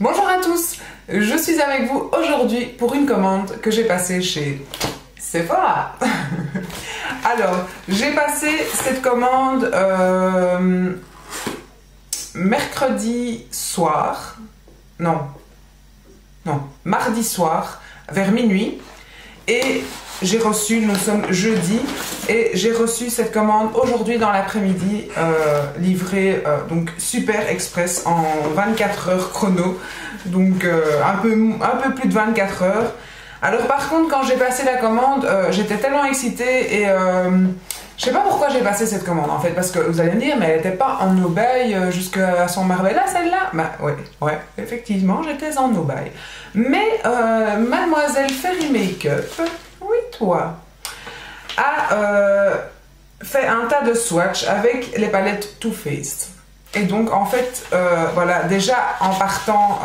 Bonjour à tous, je suis avec vous aujourd'hui pour une commande que j'ai passée chez Sephora. Alors, j'ai passé cette commande mercredi soir, mardi soir vers minuit, et j'ai reçu, nous sommes jeudi, et j'ai reçu cette commande aujourd'hui dans l'après-midi, livrée donc super express en 24 heures chrono, donc un peu plus de 24 heures. Alors par contre, quand j'ai passé la commande, j'étais tellement excitée et je sais pas pourquoi j'ai passé cette commande en fait, parce que vous allez me dire, mais elle n'était pas en no-buy jusqu'à son Marbella celle-là? Bah ouais, effectivement, j'étais en no-buy. Mais Mademoiselle Fairy Makeup, oui toi, a fait un tas de swatchs avec les palettes Too Faced. Et donc en fait, voilà, déjà en partant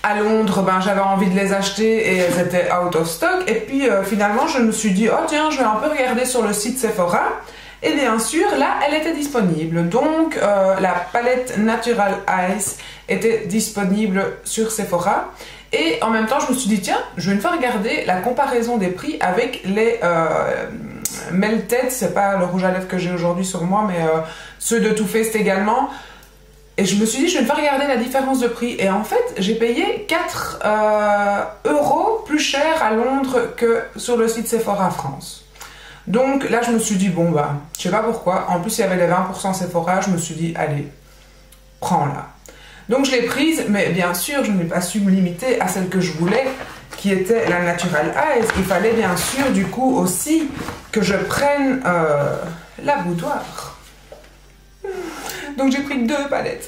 à Londres, ben, j'avais envie de les acheter et elles étaient out of stock. Et puis finalement, je me suis dit, oh tiens, je vais un peu regarder sur le site Sephora. Et bien sûr, là, elle était disponible. Donc, la palette Natural Ice était disponible sur Sephora. Et en même temps, je me suis dit, tiens, je vais une fois regarder la comparaison des prix avec les Melted. C'est pas le rouge à lèvres que j'ai aujourd'hui sur moi, mais ceux de Too Faced également. Et je me suis dit, je vais une fois regarder la différence de prix. Et en fait, j'ai payé 4 € plus cher à Londres que sur le site Sephora France. Donc là, je me suis dit, bon bah, je sais pas pourquoi. En plus, il y avait les 20% Sephora. Je me suis dit, allez, prends-la. Donc je l'ai prise, mais bien sûr, je n'ai pas su me limiter à celle que je voulais, qui était la Natural Ice. Il fallait bien sûr, du coup, aussi que je prenne la boudoir. Donc j'ai pris 2 palettes.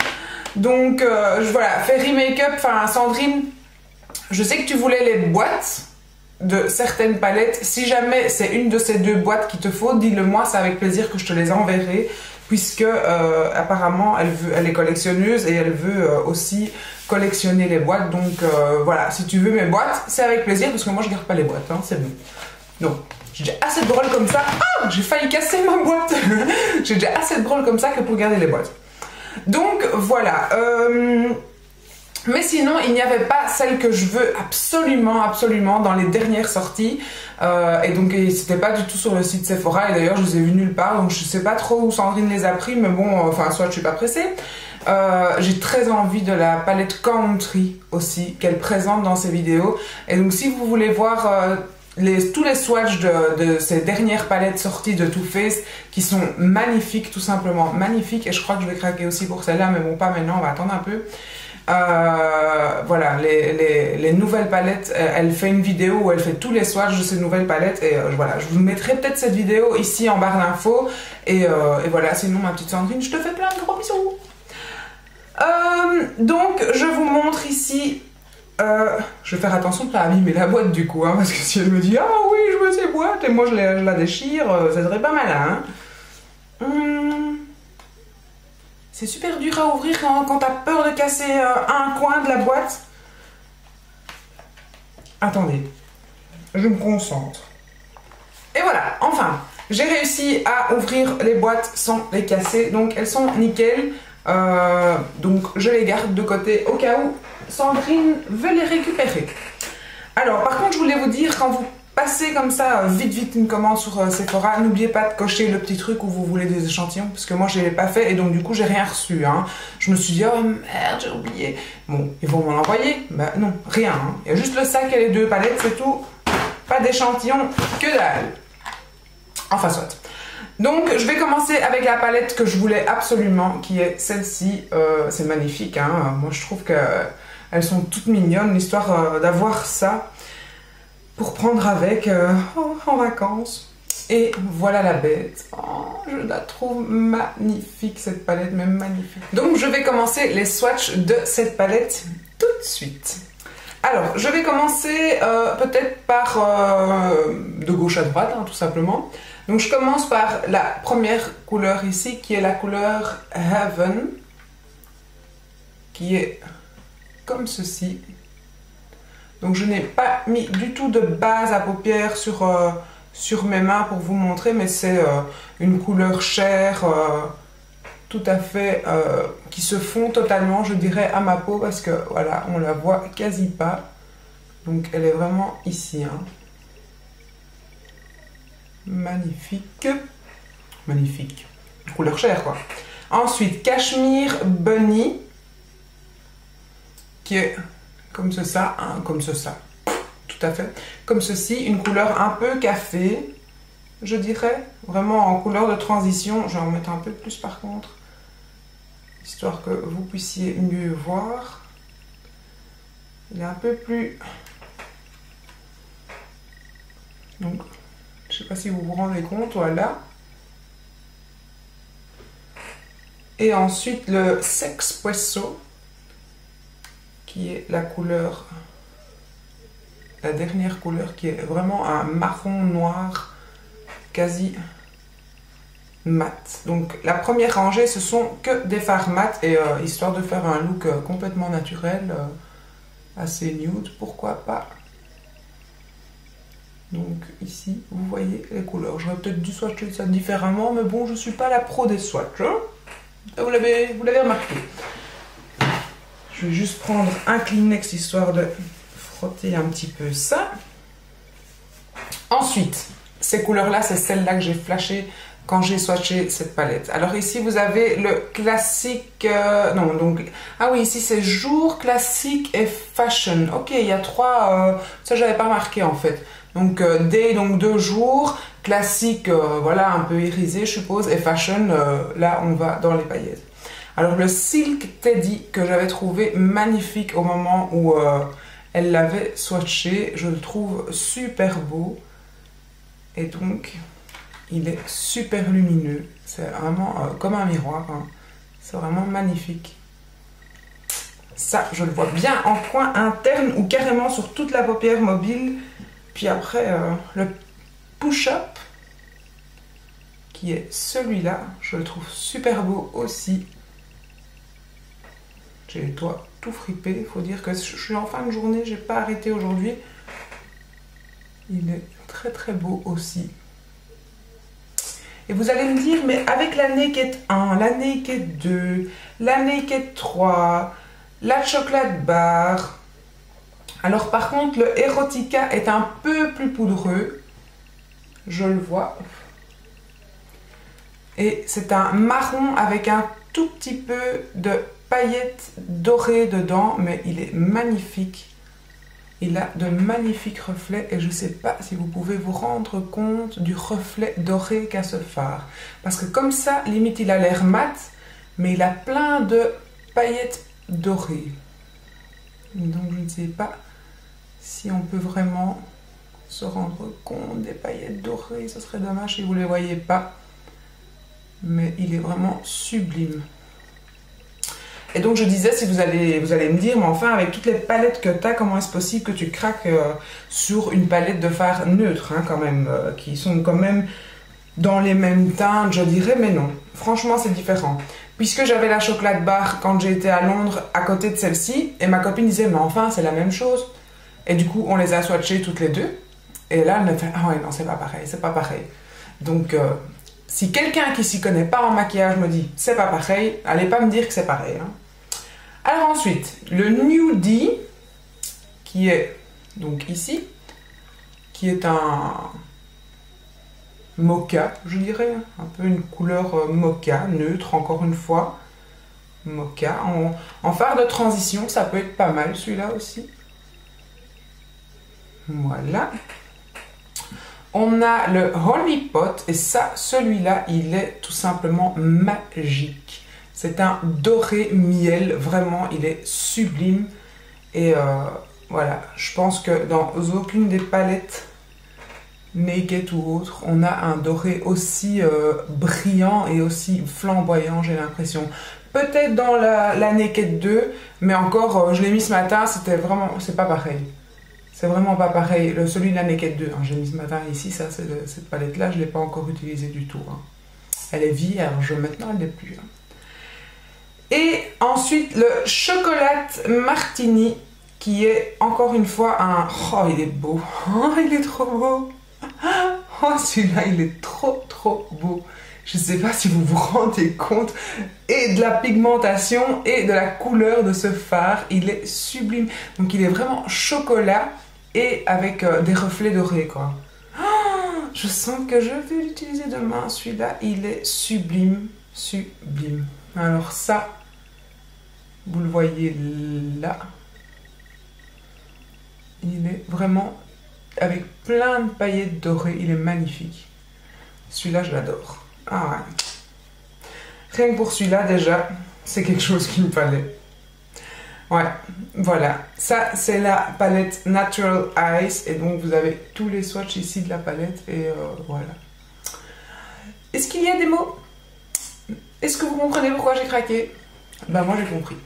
Donc voilà, Fairy Makeup, enfin Sandrine, je sais que tu voulais les boîtes de certaines palettes. Si jamais c'est une de ces 2 boîtes qu'il te faut, dis-le moi, c'est avec plaisir que je te les enverrai. Puisque apparemment elle est collectionneuse et elle veut aussi collectionner les boîtes. Donc voilà, si tu veux mes boîtes, c'est avec plaisir parce que moi je garde pas les boîtes, hein, c'est bon. Donc j'ai déjà assez de brôles comme ça. Ah, j'ai failli casser ma boîte. J'ai déjà assez de brôles comme ça que pour garder les boîtes. Donc voilà. Mais sinon, il n'y avait pas celle que je veux absolument dans les dernières sorties. Et donc, c'était pas du tout sur le site Sephora. Et d'ailleurs, je les ai vus nulle part. Donc, je sais pas trop où Sandrine les a pris. Mais bon, enfin, soit je suis pas pressée. J'ai très envie de la palette Country aussi, qu'elle présente dans ses vidéos. Et donc, si vous voulez voir tous les swatchs de ces dernières palettes sorties de Too Faced, qui sont magnifiques, tout simplement magnifiques. Et je crois que je vais craquer aussi pour celle-là. Mais bon, pas maintenant, on va attendre un peu. Voilà, les nouvelles palettes, elle fait une vidéo où elle fait tous les swatchs de ces nouvelles palettes et voilà, je vous mettrai peut-être cette vidéo ici en barre d'infos et voilà, sinon ma petite Sandrine, je te fais plein de gros bisous. Donc je vous montre ici, je vais faire attention de ne pas abîmer la boîte du coup, hein, parce que si elle me dit ah oui je veux ces boîtes et moi je la déchire, ça serait pas malin, hein. C'est super dur à ouvrir quand t'as peur de casser un coin de la boîte. Attendez, je me concentre. Et voilà, enfin, j'ai réussi à ouvrir les boîtes sans les casser. Donc elles sont nickel. Donc je les garde de côté au cas où Sandrine veut les récupérer. Alors par contre, je voulais vous dire, quand vous passez comme ça vite une commande sur Sephora, n'oubliez pas de cocher le petit truc où vous voulez des échantillons, parce que moi je ne l'ai pas fait et donc du coup j'ai rien reçu, hein. Je me suis dit oh merde j'ai oublié, bon ils vont m'en envoyer, bah non, rien, hein. Il y a juste le sac et les 2 palettes, c'est tout, pas d'échantillons, que dalle. Enfin soit. Donc je vais commencer avec la palette que je voulais absolument, qui est celle-ci. C'est magnifique, hein. Moi je trouve qu'elles sont toutes mignonnes, l'histoire d'avoir ça pour prendre avec en vacances. Et voilà la bête. Oh, je la trouve magnifique cette palette, même magnifique. Donc je vais commencer les swatchs de cette palette tout de suite. Alors je vais commencer peut-être par de gauche à droite, hein, tout simplement. Donc je commence par la première couleur ici, qui est la couleur Heaven, qui est comme ceci. Donc je n'ai pas mis du tout de base à paupières sur mes mains pour vous montrer, mais c'est une couleur chair tout à fait, qui se fond totalement, je dirais, à ma peau parce que voilà, on la voit quasi pas. Donc elle est vraiment ici. Hein. Magnifique. Magnifique. Couleur chair quoi. Ensuite, Cashmere Bunny. Qui est comme ça, hein, comme ça. Tout à fait. Comme ceci, une couleur un peu café. Je dirais, vraiment en couleur de transition. Je vais en mettre un peu plus par contre, histoire que vous puissiez mieux voir. Il est un peu plus... Donc, je ne sais pas si vous vous rendez compte, voilà. Et ensuite le Sexpresso, qui est la couleur, la dernière couleur, qui est vraiment un marron noir quasi mat. Donc la première rangée, ce sont que des fards mat et histoire de faire un look complètement naturel, assez nude, pourquoi pas. Donc ici, vous voyez les couleurs. J'aurais peut-être dû swatcher ça différemment, mais bon, je ne suis pas la pro des swatchs. Hein. Vous l'avez remarqué. Je vais juste prendre un Kleenex histoire de frotter un petit peu ça. Ensuite, ces couleurs-là, c'est celles-là que j'ai flashées quand j'ai swatché cette palette. Alors ici, vous avez le classique... non, donc... Ah oui, ici, c'est jour, classique et fashion. Ok, il y a trois... ça, j'avais pas marqué, en fait. Donc, day, donc 2 jours. Classique, voilà, un peu irisé, je suppose. Et fashion, là, on va dans les paillettes. Alors, le Silk Teddy, que j'avais trouvé magnifique au moment où elle l'avait swatché. Je le trouve super beau. Et donc... il est super lumineux, c'est vraiment comme un miroir, hein. C'est vraiment magnifique. Ça, je le vois bien en coin interne ou carrément sur toute la paupière mobile. Puis après, le push-up, qui est celui-là, je le trouve super beau aussi. J'ai les doigts tout fripés, il faut dire que je suis en fin de journée, j'ai pas arrêté aujourd'hui. Il est très très beau aussi. Et vous allez me dire, mais avec la Naked 1, la Naked 2, la Naked 3, la Chocolate Bar. Alors par contre, le Erotica est un peu plus poudreux. Je le vois. Et c'est un marron avec un tout petit peu de paillettes dorées dedans. Mais il est magnifique. Il a de magnifiques reflets et je ne sais pas si vous pouvez vous rendre compte du reflet doré qu'a ce fard. Parce que comme ça, limite, il a l'air mat, mais il a plein de paillettes dorées. Donc je ne sais pas si on peut vraiment se rendre compte des paillettes dorées. Ce serait dommage si vous ne les voyez pas. Mais il est vraiment sublime. Et donc je disais, si vous allez me dire, mais enfin avec toutes les palettes que tu as, comment est-ce possible que tu craques sur une palette de fard neutre, hein, quand même, qui sont quand même dans les mêmes teintes, je dirais, mais non. Franchement, c'est différent. Puisque j'avais la Chocolate Bar quand j'étais à Londres à côté de celle-ci, et ma copine disait, mais enfin, c'est la même chose. Et du coup, on les a swatchées toutes les deux. Et là, elle me fait, ah ouais, non, c'est pas pareil, c'est pas pareil. Donc, si quelqu'un qui s'y connaît pas en maquillage me dit, c'est pas pareil, allez pas me dire que c'est pareil, hein. Alors ensuite, le Nudie, qui est donc ici, qui est un mocha, je dirais, un peu une couleur mocha, neutre, encore une fois, mocha, en fard de transition, ça peut être pas mal, celui-là aussi. Voilà. On a le Honey Pot, et ça, celui-là, il est tout simplement magique. C'est un doré miel, vraiment, il est sublime. Et voilà, je pense que dans aucune des palettes Naked ou autres, on a un doré aussi brillant et aussi flamboyant, j'ai l'impression. Peut-être dans la Naked 2, mais encore, je l'ai mis ce matin, c'était vraiment, c'est pas pareil. C'est vraiment pas pareil. Celui de la Naked 2, hein, j'ai mis ce matin ici, ça, cette palette-là, je ne l'ai pas encore utilisée du tout. Hein. Elle est vierge, maintenant elle n'est plus. Hein. Et ensuite, le Chocolate Martini, qui est encore une fois un... Oh, il est beau. Oh, il est trop beau. Oh, celui-là, il est trop, trop beau. Je ne sais pas si vous vous rendez compte, et de la pigmentation et de la couleur de ce fard. Il est sublime. Donc il est vraiment chocolat et avec des reflets dorés, quoi. Oh, je sens que je vais l'utiliser demain. Celui-là, il est sublime, sublime. Alors ça, vous le voyez là. Il est vraiment avec plein de paillettes dorées. Il est magnifique. Celui-là, je l'adore. Ah ouais. Rien que pour celui-là, déjà, c'est quelque chose qu'il me fallait. Ouais, voilà. Ça, c'est la palette Natural Ice. Et donc, vous avez tous les swatchs ici de la palette. Et voilà. Est-ce qu'il y a des mots? Est-ce que vous comprenez pourquoi j'ai craqué? Ben, moi, j'ai compris.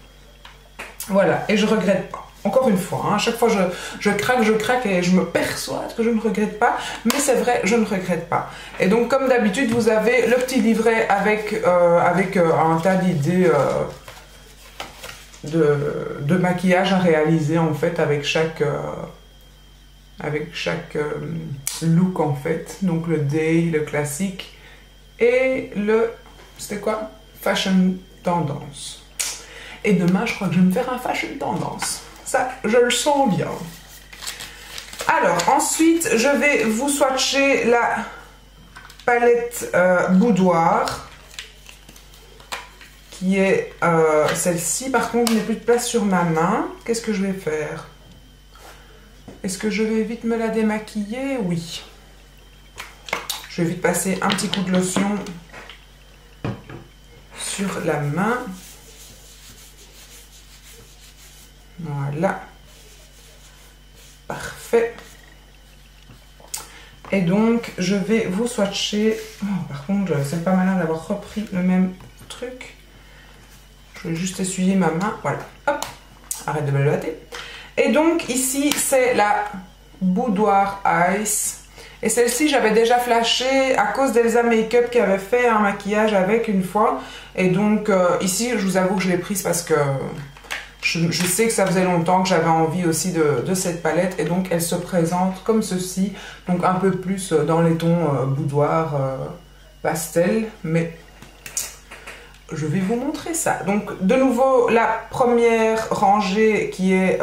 Voilà. Et je regrette pas. Encore une fois, hein, à chaque fois je craque et je me persuade que je ne regrette pas, mais c'est vrai, je ne regrette pas. Et donc comme d'habitude, vous avez le petit livret avec un tas d'idées de maquillage à réaliser en fait avec chaque look en fait. Donc le day, le classique et le, c'était quoi? Fashion tendance. Et demain, je crois que je vais me faire un fashion tendance. Ça, je le sens bien. Alors, ensuite, je vais vous swatcher la palette Boudoir, qui est celle-ci. Par contre, je n'ai plus de place sur ma main. Qu'est-ce que je vais faire? Est-ce que je vais vite me la démaquiller? Oui. Je vais vite passer un petit coup de lotion sur la main. Voilà. Parfait. Et donc, je vais vous swatcher. Oh, par contre, c'est pas malin d'avoir repris le même truc. Je vais juste essuyer ma main. Voilà. Hop. Arrête de me le hâter. Et donc, ici, c'est la Boudoir Ice. Et celle-ci, j'avais déjà flashé à cause d'Elsa Makeup qui avait fait un maquillage avec une fois. Et donc, ici, je vous avoue que je l'ai prise parce que je sais que ça faisait longtemps que j'avais envie aussi de cette palette. Et donc, elle se présente comme ceci. Donc, un peu plus dans les tons boudoir pastel. Mais je vais vous montrer ça. Donc, de nouveau, la première rangée qui est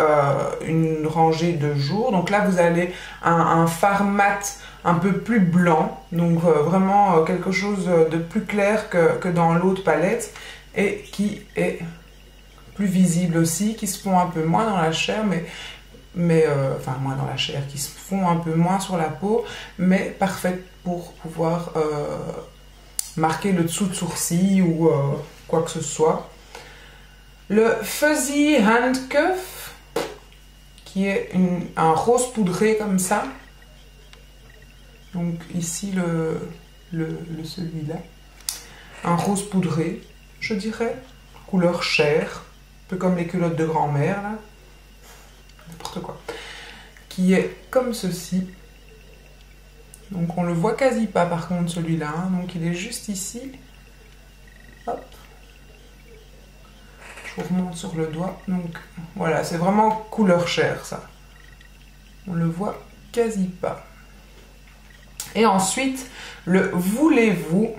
une rangée de jour. Donc là, vous avez un fard mat un peu plus blanc. Donc, vraiment quelque chose de plus clair que dans l'autre palette. Et qui est plus visible aussi, qui se font un peu moins dans la chair, enfin moins dans la chair, qui se font un peu moins sur la peau, mais parfaite pour pouvoir marquer le dessous de sourcil ou quoi que ce soit. Le Fuzzy Handcuff, qui est un rose poudré comme ça. Donc ici celui-là. Un rose poudré, je dirais, couleur chair. Un peu comme les culottes de grand-mère, là. N'importe quoi. Qui est comme ceci. Donc on le voit quasi pas par contre celui-là. Hein. Donc il est juste ici. Hop. Je vous remonte sur le doigt. Donc voilà, c'est vraiment couleur chair ça. On le voit quasi pas. Et ensuite, le Voulez-vous,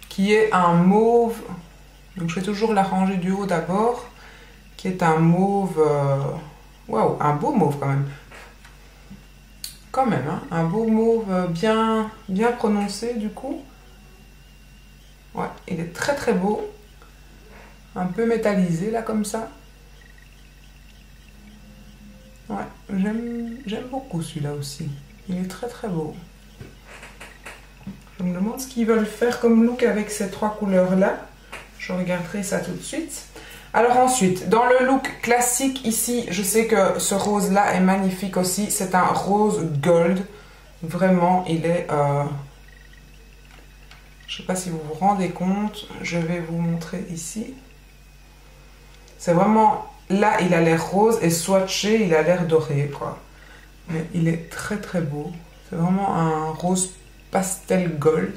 qui est un mauve. Donc je fais toujours la rangée du haut d'abord, qui est un mauve, waouh, un beau mauve quand même. Quand même, hein, un beau mauve bien prononcé du coup. Ouais, il est très très beau. Un peu métallisé là comme ça. Ouais, j'aime beaucoup celui-là aussi. Il est très très beau. Je me demande ce qu'ils veulent faire comme look avec ces trois couleurs là. Je regarderai ça tout de suite. Alors ensuite, dans le look classique ici, je sais que ce rose là est magnifique aussi. C'est un rose gold. Vraiment, il est... je ne sais pas si vous vous rendez compte. Je vais vous montrer ici. C'est vraiment... Là, il a l'air rose et swatché, il a l'air doré, quoi. Mais il est très très beau. C'est vraiment un rose pastel gold.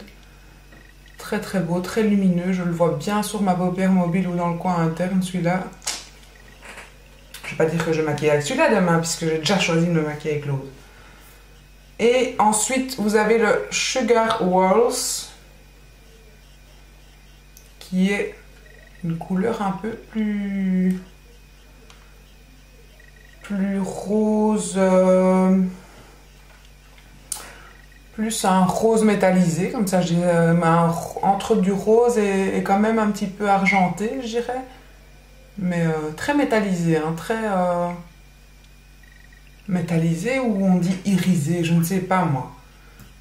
Très très beau, très lumineux. Je le vois bien sur ma paupière mobile ou dans le coin interne, celui-là. Je ne vais pas dire que je maquille avec celui-là demain, puisque j'ai déjà choisi de me maquiller avec l'autre. Et ensuite, vous avez le Sugar Waltz, qui est une couleur un peu plus rose, plus un rose métallisé, comme ça, je dirais, entre du rose et quand même un petit peu argenté, je dirais, mais très métallisé, hein, très métallisé, ou on dit irisé, je ne sais pas moi.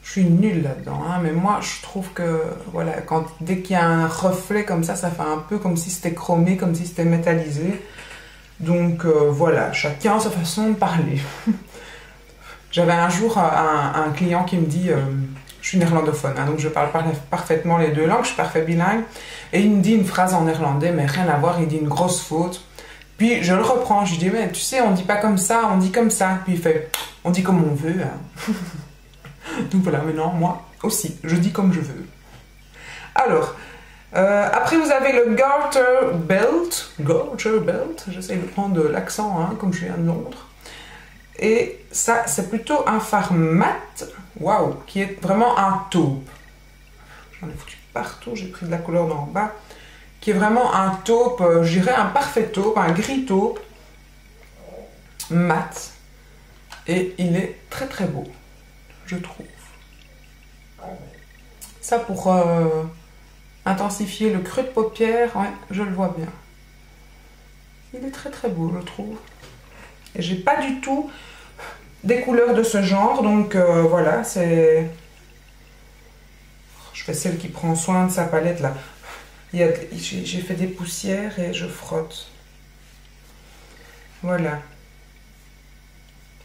Je suis nulle là-dedans, hein, mais moi je trouve que voilà, dès qu'il y a un reflet comme ça fait un peu comme si c'était chromé, comme si c'était métallisé. Donc voilà, chacun a sa façon de parler. J'avais un jour un client qui me dit, je suis néerlandophone, hein, donc je parle parfaitement les deux langues, je suis parfait bilingue, et il me dit une phrase en néerlandais, mais rien à voir, il dit une grosse faute. Puis je le reprends, je lui dis, mais tu sais, on dit pas comme ça, on dit comme ça. Puis il fait, on dit comme on veut. Hein. Donc voilà, maintenant, moi aussi, je dis comme je veux. Alors, après vous avez le Garter Belt, j'essaie de prendre l'accent, hein, comme je viens de Londres. Et ça, c'est plutôt un fard mat, waouh, qui est vraiment un taupe. J'en ai foutu partout, j'ai pris de la couleur d'en bas. Qui est vraiment un taupe, je dirais un parfait taupe, un gris taupe, mat. Et il est très très beau, je trouve. Ça pour intensifier le creux de paupière, ouais, je le vois bien. Il est très très beau, je trouve. Et j'ai pas du tout des couleurs de ce genre, donc voilà, c'est... Je fais celle qui prend soin de sa palette là. J'ai fait des poussières et je frotte. Voilà.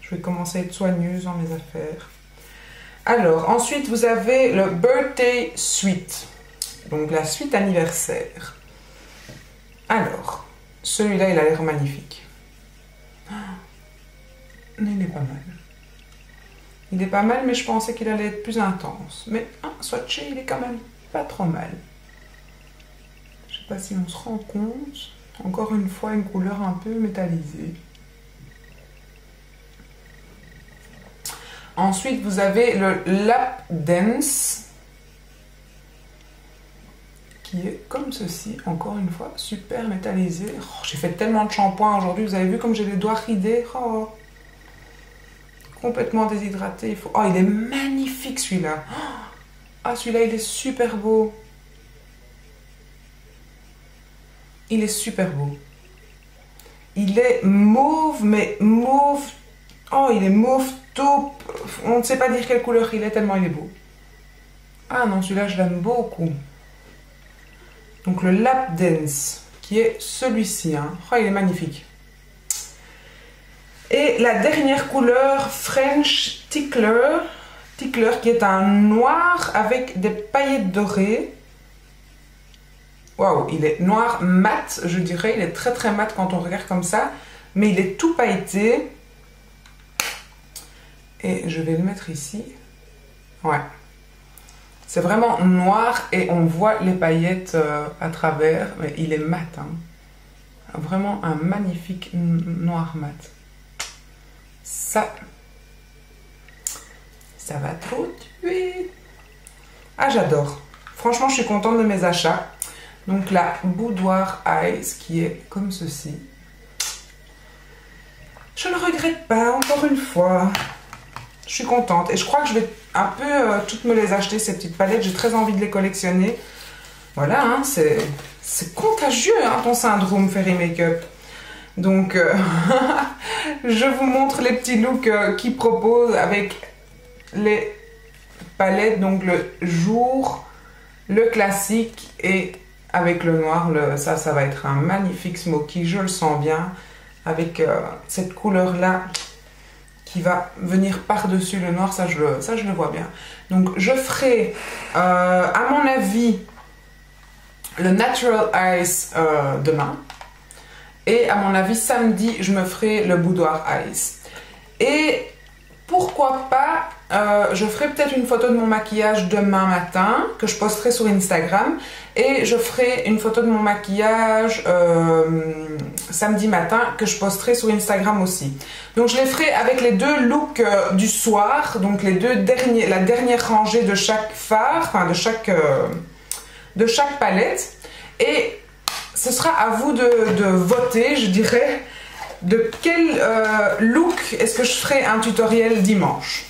Je vais commencer à être soigneuse dans mes affaires. Alors, ensuite, vous avez le Birthday Suite. Donc, la suite anniversaire. Alors, celui-là, il a l'air magnifique. Il est pas mal. Il est pas mal, mais je pensais qu'il allait être plus intense. Mais, swatché, il est quand même pas trop mal. Je sais pas si on se rend compte. Encore une fois, une couleur un peu métallisée. Ensuite, vous avez le Lap Dance, qui est comme ceci, encore une fois, super métallisé. Oh, j'ai fait tellement de shampoing aujourd'hui, vous avez vu comme j'ai les doigts ridés. Oh, complètement déshydraté. Il faut... Oh, il est magnifique celui-là. Ah, celui-là, il est super beau. Il est super beau. Il est mauve, mais mauve... Oh, il est mauve taupe. On ne sait pas dire quelle couleur il est tellement il est beau. Ah non, celui-là, je l'aime beaucoup. Donc le Lap Dance, qui est celui-ci. Hein. Oh, il est magnifique. Et la dernière couleur, French Tickler. Tickler, qui est un noir avec des paillettes dorées. Waouh, il est noir mat, je dirais. Il est très très mat quand on regarde comme ça. Mais il est tout pailleté. Et je vais le mettre ici. Ouais. C'est vraiment noir et on voit les paillettes à travers. Mais il est mat. Hein. Vraiment un magnifique noir mat. Ça va trop tuer. Ah, j'adore. Franchement, je suis contente de mes achats. Donc la Boudoir Eyes qui est comme ceci. Je ne regrette pas, encore une fois. Je suis contente. Et je crois que je vais un peu toutes me les acheter, ces petites palettes. J'ai très envie de les collectionner. Voilà, hein, c'est contagieux, hein, ton syndrome Fairy Makeup. Donc, je vous montre les petits looks qu'ils proposent avec les palettes. Donc, le jour, le classique et avec le noir. Ça va être un magnifique smoky, je le sens bien. Avec cette couleur-là qui va venir par-dessus le noir, ça je le vois bien. Donc, je ferai, à mon avis, le Natural Ice demain. Et à mon avis, samedi, je me ferai le Boudoir Eyes. Et pourquoi pas, je ferai peut-être une photo de mon maquillage demain matin, que je posterai sur Instagram. Et je ferai une photo de mon maquillage samedi matin, que je posterai sur Instagram aussi. Donc je les ferai avec les deux looks du soir, donc la dernière rangée de chaque fard, enfin de chaque palette. Et ce sera à vous de voter, je dirais, de quel look est-ce que je ferai un tutoriel dimanche.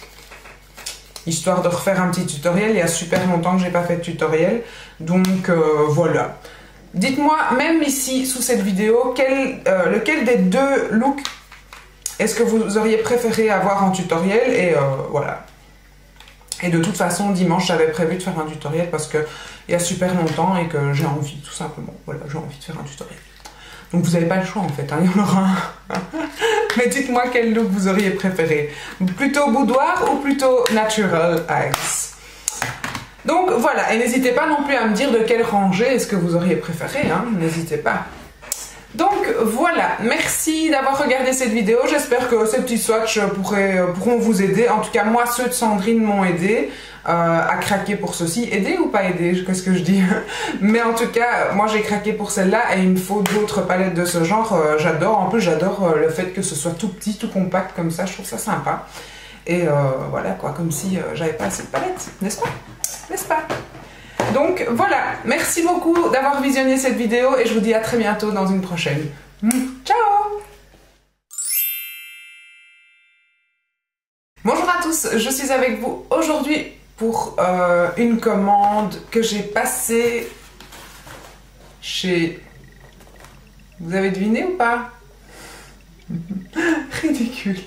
Histoire de refaire un petit tutoriel, il y a super longtemps que j'ai pas fait de tutoriel, donc voilà. Dites-moi, même ici, sous cette vidéo, lequel des deux looks est-ce que vous auriez préféré avoir en tutoriel, et voilà. Et de toute façon, dimanche, j'avais prévu de faire un tutoriel parce qu'il y a super longtemps et que j'ai envie, tout simplement. Voilà, j'ai envie de faire un tutoriel. Donc vous n'avez pas le choix en fait, hein, il y en aura un. Mais dites-moi quel look vous auriez préféré. Plutôt boudoir ou plutôt natural eyes. Donc voilà, et n'hésitez pas non plus à me dire de quelle rangée est-ce que vous auriez préféré, hein, n'hésitez pas. Donc voilà, merci d'avoir regardé cette vidéo, j'espère que ces petits swatchs pourront vous aider. En tout cas, moi, ceux de Sandrine m'ont aidé à craquer pour ceci. Aider ou pas aider, qu'est-ce que je dis? Mais en tout cas, moi j'ai craqué pour celle-là et il me faut d'autres palettes de ce genre. J'adore, en plus j'adore le fait que ce soit tout petit, tout compact comme ça, je trouve ça sympa. Et voilà quoi, comme si j'avais pas assez de palettes, n'est-ce pas? N'est-ce pas? Donc voilà, merci beaucoup d'avoir visionné cette vidéo et je vous dis à très bientôt dans une prochaine. Ciao! Bonjour à tous, je suis avec vous aujourd'hui pour une commande que j'ai passée chez... Vous avez deviné ou pas? Ridicule.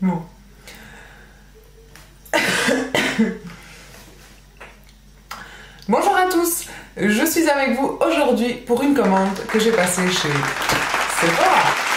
Bon. Bonjour à tous, je suis avec vous aujourd'hui pour une commande que j'ai passée chez Sephora.